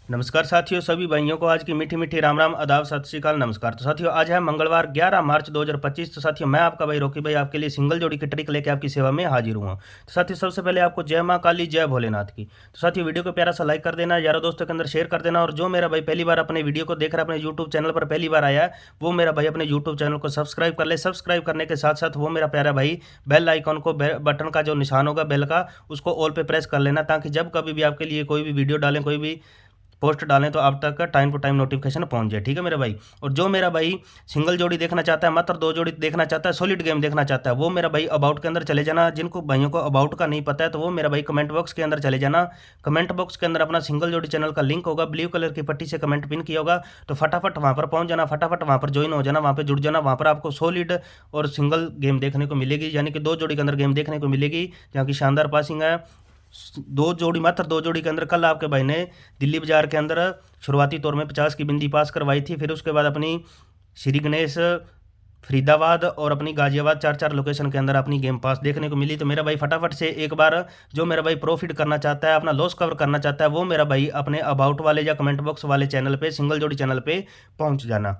नमस्कार साथियों, सभी भाइयों को आज की मीठी मीठी राम राम, आदाब, सत श्री अकाल, नमस्कार। तो साथियों, आज है मंगलवार 11 मार्च 2025। तो साथियों, मैं आपका भाई रॉकी भाई आपके लिए सिंगल जोड़ी की ट्रिक लेके आपकी सेवा में हाजिर हुआ। तो साथियों, सबसे पहले आपको जय माँ काली, जय भोलेनाथ की। तो साथियों, वीडियो को प्यारा सा लाइक कर देना, यारों दोस्तों के अंदर शेयर कर देना। और जो मेरा भाई पहली बार अपने वीडियो को देख रहा है, अपने यूट्यूब चैनल पर पहली बार आया है, वो मेरा भाई अपने यूट्यूब चैनल को सब्सक्राइब कर ले। सब्सक्राइब करने के साथ साथ वो मेरा प्यारा भाई बेल आइकॉन को, बटन का जो निशान होगा बेल का, उसको ऑल पे प्रेस कर लेना, ताकि जब कभी भी आपके लिए कोई भी वीडियो डालें, कोई भी पोस्ट डालें, तो आप तक टाइम टू टाइम नोटिफिकेशन पहुंच जाए। ठीक है मेरे भाई। और जो मेरा भाई सिंगल जोड़ी देखना चाहता है, मात्र दो जोड़ी देखना चाहता है, सॉलिड गेम देखना चाहता है, वो मेरा भाई अबाउट के अंदर चले जाना। जिनको भाइयों को अबाउट का नहीं पता है, तो वो मेरा भाई कमेंट बॉक्स के अंदर चले जाना। कमेंट बॉक्स के अंदर अपना सिंगल जोड़ी चैनल का लिंक होगा, ब्लू कलर की पट्टी से कमेंट पिन किया होगा। तो फटाफट वहाँ पर पहुंच जाना, फटाफट वहाँ पर ज्वाइन हो जाना, वहाँ पर जुड़ जाना। वहाँ पर आपको सॉलिड और सिंगल गेम देखने को मिलेगी, यानी कि दो जोड़ी के अंदर गेम देखने को मिलेगी, जहाँ की शानदार पासिंग है। दो जोड़ी, मात्र दो जोड़ी के अंदर कल आपके भाई ने दिल्ली बाजार के अंदर शुरुआती तौर में 50 की बिंदी पास करवाई थी। फिर उसके बाद अपनी श्री गणेश, फरीदाबाद और अपनी गाजियाबाद, चार चार लोकेशन के अंदर अपनी गेम पास देखने को मिली। तो मेरा भाई फटाफट से एक बार जो मेरा भाई प्रॉफिट करना चाहता है, अपना लॉस कवर करना चाहता है, वो मेरा भाई अपने अबाउट वाले या कमेंट बॉक्स वाले चैनल पे, सिंगल जोड़ी चैनल पे पहुंच जाना।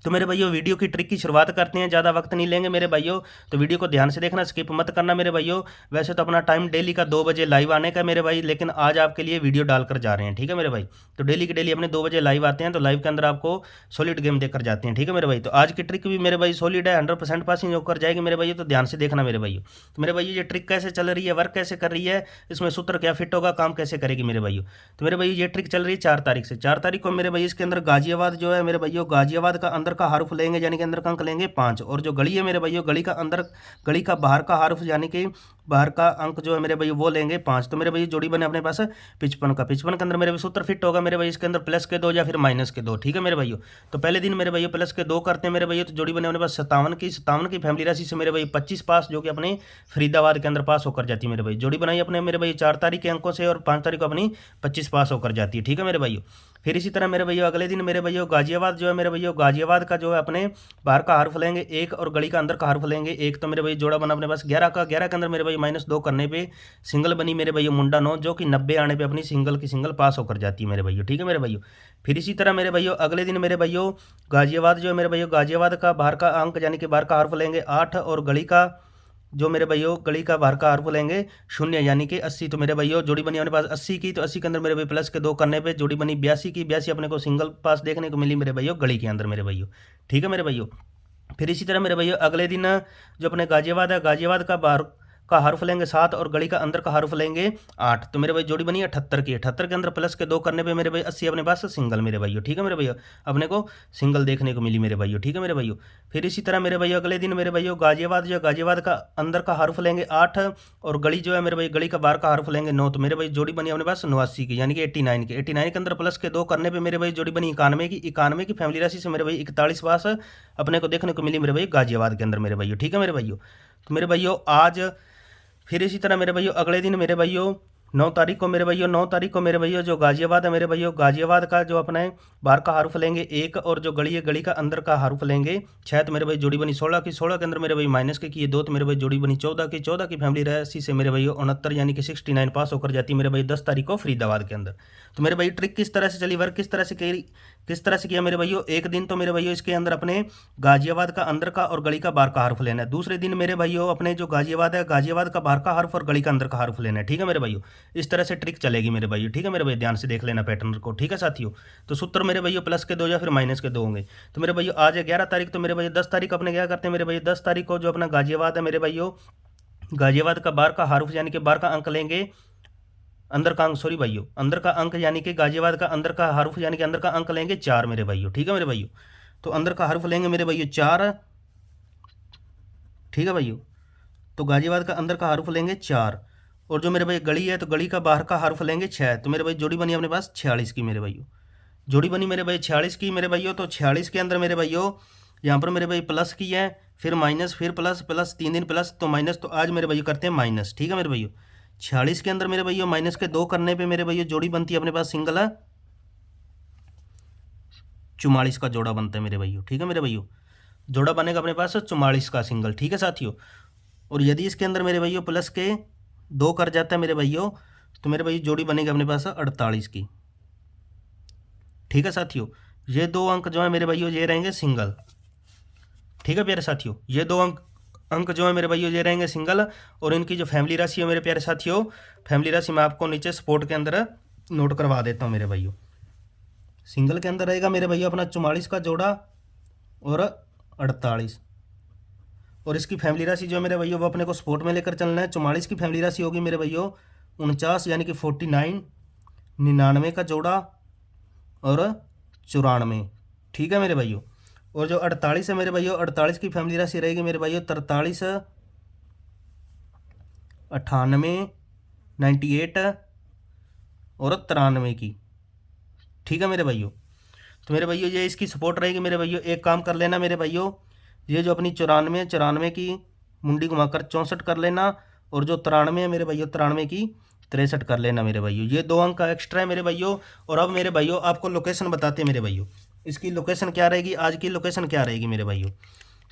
तो मेरे भाइयों, वीडियो की ट्रिक की शुरुआत करते हैं, ज़्यादा वक्त नहीं लेंगे मेरे भाइयों। तो वीडियो को ध्यान से देखना, स्किप मत करना मेरे भाइयों। वैसे तो अपना टाइम डेली का 2 बजे लाइव आने का मेरे भाई, लेकिन आज आपके लिए वीडियो डालकर जा रहे हैं। ठीक है मेरे भाई। तो डेली की डेली अपने 2 बजे लाइव आते हैं, तो लाइव के अंदर आपको सॉलिड गेम देकर जाते हैं। ठीक है मेरे भाई। तो आज की ट्रिक भी मेरे भाई सॉलिड है, 100% पासिंग होकर जाएगी मेरे भाई। तो ध्यान से देखना मेरे भाई। तो मेरे भाई, ये ट्रिक कैसे चल रही है, वर्क कैसे कर रही है, इसमें सूत्र क्या फिट होगा, काम कैसे करेगी मेरे भाइयों। तो मेरे भाई, ये ट्रिक चल रही है 4 तारीख से। 4 तारीख को मेरे भाई इसके अंदर गाजियाबाद जो है मेरे भाइयों, गाजियाबाद का अंदर का हारुफ लेंगे, यानी कि अंदर का अंक लेंगे 5। और जो गली है मेरे भाइयों, गली का अंदर, गली का बाहर का हारुफ, यानी कि बाहर का अंक जो है मेरे भाई वो लेंगे 5। तो मेरे भाई जोड़ी बने अपने पास 55 का। 55 के अंदर मेरे भाई सूत्र फिट होगा मेरे भाई, इसके अंदर प्लस के 2 या फिर माइनस के 2। ठीक है मेरे भाइयों। तो पहले दिन मेरे भाई प्लस के 2 करते हैं मेरे भाई, तो जोड़ी बने अपने पास 57 की। 57 की फैमिली राशि से मेरे भाई 25 पास, जो कि अपने फरीदाबाद के अंदर पास होकर जाती है मेरे भाई। जोड़ी बनाई अपने मेरे भाई 4 तारीख के अंकों से, और 5 तारीख को अपनी 25 पास होकर जाती है। ठीक है मेरे भाइयों। फिर इसी तरह मेरे भैया अगले दिन मेरे भैया गाजियाबाद जो है मेरे भैया, गाजियाबाद का जो है अपने बाहर का हार्फ लेंगे 1, और गली का अंदर का हार्फ लेंगे 1। तो मेरे भैया जोड़ा बना अपने पास 11 का। 11 के अंदर मेरे भैया -2 करने पे सिंगल बनी मेरे भैया मुंडा 9, जो कि 90 आने पे अपनी सिंगल की सिंगल पास होकर जाती है मेरे भैया। ठीक है मेरे भैया। फिर इसी तरह मेरे भैया अगले दिन मेरे भैया गाजियाबाद जो है मेरे भैया, गाजियाबाद का बाहर का अंक, यानी कि बाहर का हार्फ लेंगे 8, और गली का जो मेरे भाइयों गली का बाहर का हार्फ लेंगे 0, यानी कि 80। तो मेरे भाइयों जोड़ी बनी अपने पास 80 की। तो 80 के अंदर मेरे भाई प्लस के 2 करने पे जोड़ी बनी 82 की। 82 अपने को सिंगल पास देखने को मिली मेरे भाइयों गली के अंदर मेरे भाइयों। ठीक है मेरे भाइयों। फिर इसी तरह मेरे भैया अगले दिन जो अपने गाजियाबाद है, गाजियाबाद का बाहर का हार्फ लेंगे 7, और गली का अंदर का हार्फ लेंगे 8। तो मेरे भाई जोड़ी बनी 78 की। 78 के अंदर प्लस के 2 करने पे मेरे भाई 80 अपने पास सिंगल मेरे भाइयों। ठीक है मेरे भैया। अपने को सिंगल देखने को मिली मेरे भाइयों। ठीक है मेरे भाइयों। फिर इसी तरह मेरे भैया अगले दिन मेरे भाइयों गाजियाबाद जो, गाजियाबाद का अंदर का हार्फ लेंगे 8, और गली जो है मेरे भाई, गली का बाहर का हार्फ लेंगे 9। तो मेरे भाई जोड़ी बनी अपने पास 89 की, यानी कि 89 की। 89 के अंदर प्लस के 2 करने पे मेरे भाई जोड़ी बनी 91 की। 91 की फैमिली राशि से मेरे भाई 41 पास अपने को देखने को मिली मेरे भाई गाजियाबाद के अंदर मेरे भाइयों। ठीक है मेरे भाइयों। तो मेरे भाइयों आज फिर इसी तरह मेरे भाइयों अगले दिन मेरे भाइयों 9 तारीख को मेरे भाइयों, 9 तारीख को मेरे भाइयों जो गाजियाबाद है मेरे भाइयों, गाजियाबाद का जो अपना है बाहर का हार्फ लेंगे 1, और जो गली है गली का अंदर का हार्फ लेंगे 6। तो मेरे भाई जोड़ी बनी 16 की। 16 के अंदर मेरे भाई माइनस के किए 2। तो मेरे भाई जोड़ी बनी 14 की। 14 की फैमिली राशि से मेरे भाई 69, यानी कि 69 पास होकर जाती है मेरे भाई 10 तारीख को फरीदाबाद के अंदर। तो मेरे भाई ट्रिक किस तरह से चली, वर्क किस तरह से किस तरह से किया मेरे भाइयों। एक दिन तो मेरे भाइयों इसके अंदर अपने गाजियाबाद का अंदर का और गली का बाहर का हार्फ लेना है। दूसरे दिन मेरे भाइयों अपने जो गाजियाबाद है, गाजियाबाद का बाहर का हार्फ और गली का अंदर का हार्फ लेना है। ठीक है मेरे भाइयों। इस तरह से ट्रिक चलेगी मेरे भाइयों। ठीक है मेरे भाई, ध्यान से देख लेना पैटर्न को। ठीक है साथियों। तो सूत्र मेरे भाइयों प्लस के 2 या फिर माइनस के 2 होंगे। तो मेरे भाइयों आज है 11 तारीख। तो मेरे भाइयों 10 तारीख अपने क्या करते हैं मेरे भाइयों, 10 तारीख को जो अपना गाजियाबाद है मेरे भाइयों, गाजियाबाद का बाहर का हार्फ, यानी कि बाहर का अंक लेंगे, अंदर का अंक, सॉरी भाइयों, अंदर का अंक, यानी कि गाजियाबाद का अंदर का हर्फ, यानी कि अंदर का अंक लेंगे 4 मेरे भाइयों। ठीक है मेरे भाइयों। तो अंदर का हर्फ लेंगे मेरे भाइयों 4। ठीक है भाइयों। तो गाजियाबाद का अंदर का हर्फ लेंगे 4, और जो मेरे भाई गली है, तो गली का बाहर का हर्फ लेंगे 6। तो मेरे भाई जोड़ी बनी अपने पास 46 की मेरे भाइयों। जोड़ी बनी मेरे भाई 46 की मेरे भाइयों। तो 46 के अंदर मेरे भाइयों यहाँ पर मेरे भाई प्लस की है, फिर माइनस, फिर प्लस, प्लस 3 दिन प्लस तो माइनस। तो आज मेरे भाइयों करते हैं माइनस। ठीक है मेरे भाइयों। 46 के अंदर मेरे भाइयों माइनस के 2 करने पे मेरे भाइयों जोड़ी बनती है अपने पास सिंगल है 44 का जोड़ा बनता है मेरे भाइयों। ठीक है मेरे भाइयों। जोड़ा बनेगा अपने पास 44 का सिंगल। ठीक है साथियों। और यदि इसके अंदर मेरे भाइयों प्लस के 2 कर जाता है मेरे भाइयों, तो मेरे भाई जोड़ी बनेगी अपने पास 48 की। ठीक है साथियों, ये 2 अंक जो है मेरे भाइयों ये रहेंगे सिंगल। ठीक है प्यारे साथियों, ये 2 अंक जो है मेरे भाइयों ये रहेंगे सिंगल। और इनकी जो फैमिली राशि है मेरे प्यारे साथियों, फैमिली राशि मैं आपको नीचे सपोर्ट के अंदर नोट करवा देता हूँ मेरे भाइयों। सिंगल के अंदर रहेगा मेरे भैया अपना 44 का जोड़ा और 48। और इसकी फैमिली राशि जो है मेरे भैया वो अपने को सपोर्ट में लेकर चलना है। 44 की फैमिली राशि होगी मेरे भैया 49 यानी कि 49, 99 का जोड़ा और 94। ठीक है मेरे भाइयों। और जो 48 है मेरे भाइयों, 48 की फैमिली राशि रहेगी मेरे भाइयों 43, 98, 98 और 93 की। ठीक है मेरे भाइयों। तो मेरे भाइयों ये इसकी सपोर्ट रहेगी मेरे भाइयों। एक काम कर लेना मेरे भाइयों, ये जो अपनी 94 की मुंडी घुमाकर 64 कर लेना। और जो 93 है मेरे भाइयों 93 की 63 कर लेना मेरे भाइयों। ये 2 अंक का एक्स्ट्रा है मेरे भाइयों। और अब मेरे भाइयों आपको लोकेशन बताते हैं मेरे भाइयों, इसकी लोकेशन क्या रहेगी, आज की लोकेशन क्या रहेगी मेरे भाइयों।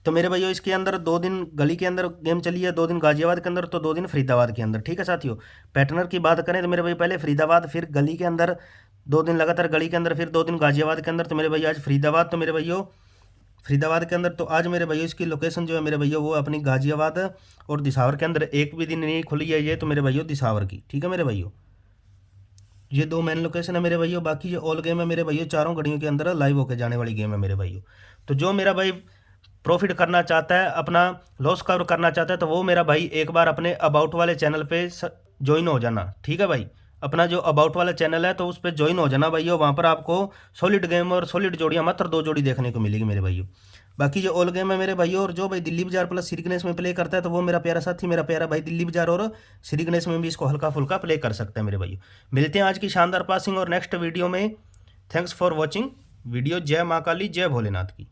तो मेरे भाइयों इसके अंदर 2 दिन गली के अंदर गेम चली है, 2 दिन गाजियाबाद के अंदर, तो 2 दिन फरीदाबाद के अंदर। ठीक है साथियों। पैटर्नर की बात करें तो मेरे भाई पहले फरीदाबाद, फिर गली के अंदर 2 दिन लगातार गली के अंदर, फिर 2 दिन गाजियाबाद के अंदर। तो मेरे भाई आज फरीदाबाद, तो मेरे भाइयों फरीदाबाद के अंदर, तो आज मेरे भैया इसकी लोकेशन जो है मेरे भैया वो अपनी गाजियाबाद और दिसावर के अंदर एक भी दिन नहीं खुली है ये, तो मेरे भैया दिसावर की। ठीक है मेरे भैया, ये 2 मेन लोकेशन है मेरे भैया। बाकी ये ऑल गेम है मेरे भैया, चारों घड़ियों के अंदर लाइव होकर जाने वाली गेम है मेरे भैया। तो जो मेरा भाई प्रॉफिट करना चाहता है, अपना लॉस कवर करना चाहता है, तो वो मेरा भाई एक बार अपने अबाउट वाले चैनल पे ज्वाइन हो जाना। ठीक है भाई, अपना जो अबाउट वाला चैनल है तो उस पर ज्वाइन हो जाना भाई। वहाँ पर आपको सॉलिड गेम और सॉलिड जोड़ियाँ मात्र 2 जोड़ी देखने को मिलेगी मेरे भाइयों। बाकी जो ऑल गेम है मेरे भाइयों, और जो भाई दिल्ली बाजार प्लस श्री गणेश में प्ले करता है तो वो मेरा प्यारा साथी, मेरा प्यारा भाई दिल्ली बाजार और श्री गणेश में भी इसको हल्का फुल्का प्ले कर सकता है मेरे भाइयों। मिलते हैं आज की शानदार पासिंग और नेक्स्ट वीडियो में। Thanks for watching video. जय माँ काली, जय भोलेनाथ की।